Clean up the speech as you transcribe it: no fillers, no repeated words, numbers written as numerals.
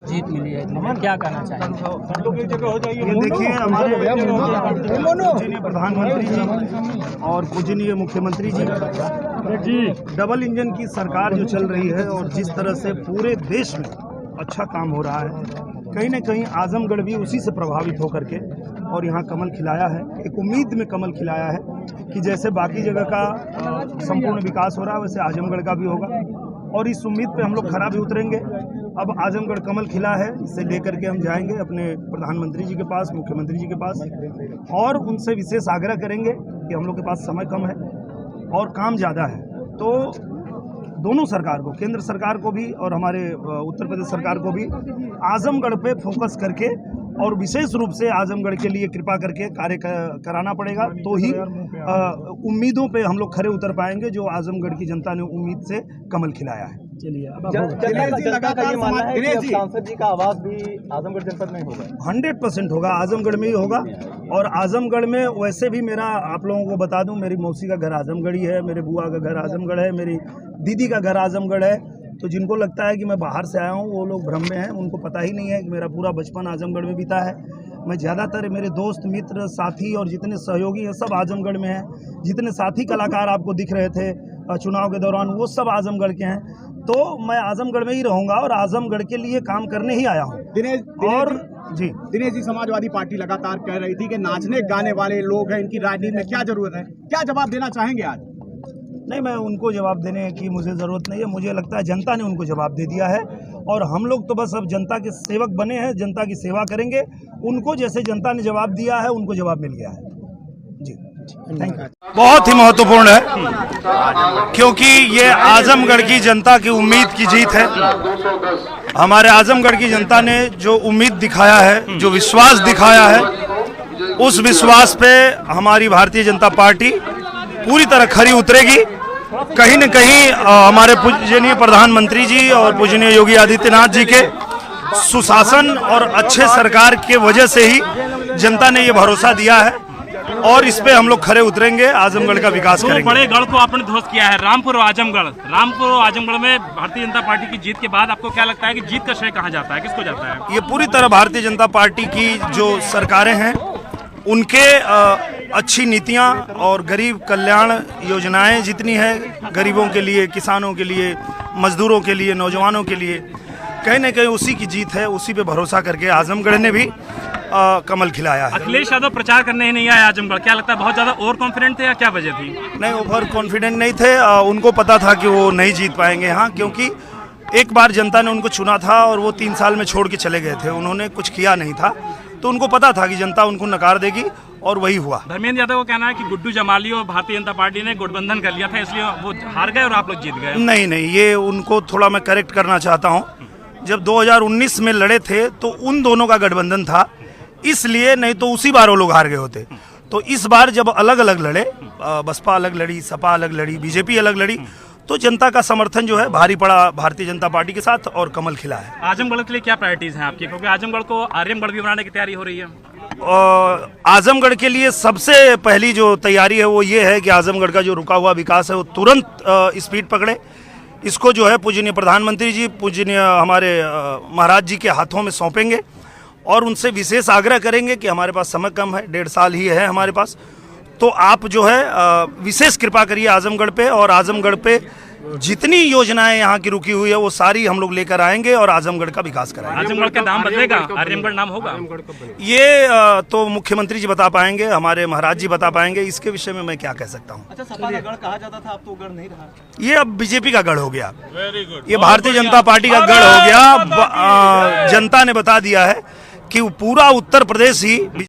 जीत मिली है, क्या कहना चाहेंगे? ये देखिए, हमारे पूजनीय प्रधानमंत्री जी और पूजनीय मुख्यमंत्री जी, डबल इंजन की सरकार जो चल रही है और जिस तरह से पूरे देश में अच्छा काम हो रहा है, कहीं न कहीं आजमगढ़ भी उसी से प्रभावित होकर के और यहाँ कमल खिलाया है। एक उम्मीद में कमल खिलाया है कि जैसे बाकी जगह का संपूर्ण विकास हो रहा है वैसे आजमगढ़ का भी होगा, और इस उम्मीद पे हम लोग खरा भी उतरेंगे। अब आजमगढ़ कमल खिला है, इसे लेकर के हम जाएंगे अपने प्रधानमंत्री जी के पास, मुख्यमंत्री जी के पास, और उनसे विशेष आग्रह करेंगे कि हम लोग के पास समय कम है और काम ज़्यादा है, तो दोनों सरकार को, केंद्र सरकार को भी और हमारे उत्तर प्रदेश सरकार को भी आजमगढ़ पे फोकस करके और विशेष रूप से आजमगढ़ के लिए कृपा करके कार्य कराना पड़ेगा, तो ही उम्मीदों पे हम लोग खरे उतर पाएंगे जो आजमगढ़ की जनता ने उम्मीद से कमल खिलाया है। चलिए, सांसद जी का आवास भी आजमगढ़ जनपद में होगा? 100% होगा, आजमगढ़ में ही होगा। और आजमगढ़ में वैसे भी मेरा, आप लोगों को बता दूं, मेरी मौसी का घर आजमगढ़ ही है, मेरे बुआ का घर आजमगढ़ है, मेरी दीदी का घर आजमगढ़ है। तो जिनको लगता है कि मैं बाहर से आया हूँ वो लोग भ्रम में हैं, उनको पता ही नहीं है कि मेरा पूरा बचपन आजमगढ़ में बीता है। मैं ज़्यादातर मेरे दोस्त मित्र साथी और जितने सहयोगी हैं सब आजमगढ़ में हैं। जितने साथी कलाकार आपको दिख रहे थे चुनाव के दौरान वो सब आजमगढ़ के हैं, तो मैं आजमगढ़ में ही रहूँगा और आजमगढ़ के लिए काम करने ही आया हूँ। दिनेश जी, समाजवादी पार्टी लगातार कह रही थी कि नाचने गाने वाले लोग हैं, इनकी राजनीति में क्या जरूरत है, क्या जवाब देना चाहेंगे आज? नहीं, मैं उनको जवाब देने की मुझे ज़रूरत नहीं है। मुझे लगता है जनता ने उनको जवाब दे दिया है और हम लोग तो बस अब जनता के सेवक बने हैं, जनता की सेवा करेंगे। उनको जैसे जनता ने जवाब दिया है उनको जवाब मिल गया है जी। Thank you. बहुत ही महत्वपूर्ण है क्योंकि ये आजमगढ़ की जनता की उम्मीद की जीत है। हमारे आजमगढ़ की जनता ने जो उम्मीद दिखाया है, जो विश्वास दिखाया है, उस विश्वास पे हमारी भारतीय जनता पार्टी पूरी तरह खरी उतरेगी। कहीं न कहीं हमारे पूजनीय प्रधानमंत्री जी और पूजनीय योगी आदित्यनाथ जी के सुशासन और अच्छे सरकार के वजह से ही जनता ने ये भरोसा दिया है और इस पे हम लोग खरे उतरेंगे, आजमगढ़ का विकास करेंगे। बड़े गढ़ को आपने ध्वस्त किया है, रामपुर और आजमगढ़ में भारतीय जनता पार्टी की जीत के बाद आपको क्या लगता है कि जीत का श्रेय कहाँ जाता है, किसको जाता है? ये पूरी तरह भारतीय जनता पार्टी की जो सरकारें हैं उनके अच्छी नीतियां और गरीब कल्याण योजनाएं जितनी है गरीबों के लिए, किसानों के लिए, मजदूरों के लिए, नौजवानों के लिए, कहीं न कहीं उसी की जीत है। उसी पे भरोसा करके आजमगढ़ ने भी कमल खिलाया है। अखिलेश यादव प्रचार करने ही नहीं आए आजमगढ़, क्या लगता है बहुत ज्यादा ओवर कॉन्फिडेंट थे या क्या वजह थी? नहीं, ओवर कॉन्फिडेंट नहीं थे। उनको पता था कि वो नहीं जीत पाएंगे यहाँ, क्योंकि एक बार जनता ने उनको चुना था और वो 3 साल में छोड़ के चले गए थे, उन्होंने कुछ किया नहीं था, तो उनको पता था कि जनता उनको नकार देगी और वही हुआ। धर्मेंद्र यादव को कहना है कि गुड्डू जमाली और भारतीय जनता पार्टी ने गठबंधन कर लिया था इसलिए वो हार गए और आप लोग जीत गए। नहीं, ये उनको थोड़ा मैं करेक्ट करना चाहता हूँ। जब 2019 में लड़े थे तो उन दोनों का गठबंधन था, इसलिए, नहीं तो उसी बार वो लोग हार गए होते। तो इस बार जब अलग अलग लड़े, बसपा अलग लड़ी, सपा अलग लड़ी, बीजेपी अलग लड़ी, तो जनता का समर्थन जो है भारी पड़ा भारतीय जनता पार्टी के साथ और कमल खिला है। आजमगढ़ के लिए क्या प्रायोरिटीज हैं आपकी, क्योंकि आजमगढ़ को आर्यमगढ़ भी बनाने की तैयारी हो रही है? आजमगढ़ के लिए सबसे पहली जो तैयारी है वो ये है कि आजमगढ़ का जो रुका हुआ विकास है वो तुरंत स्पीड पकड़े। इसको जो है पूजनीय प्रधानमंत्री जी, पूजनीय हमारे महाराज जी के हाथों में सौंपेंगे और उनसे विशेष आग्रह करेंगे कि हमारे पास समय कम है, 1.5 साल ही है हमारे पास, तो आप जो है विशेष कृपा करिए आजमगढ़ पे, और आजमगढ़ पे जितनी योजनाएं यहाँ की रुकी हुई है वो सारी हम लोग लेकर आएंगे और आजमगढ़ का विकास कराएंगे। आजमगढ़ का नाम बदलेगा, आर्यमगढ़ नाम होगा? ये तो मुख्यमंत्री जी बता पाएंगे, हमारे महाराज जी बता पाएंगे, इसके विषय में मैं क्या कह सकता हूँ। अच्छा, सपा का गढ़ कहा जाता था, अब तो गढ़ नहीं रहा, ये अब बीजेपी का गढ़ हो गया, ये भारतीय जनता पार्टी का गढ़ हो गया। जनता ने बता दिया है कि पूरा उत्तर प्रदेश ही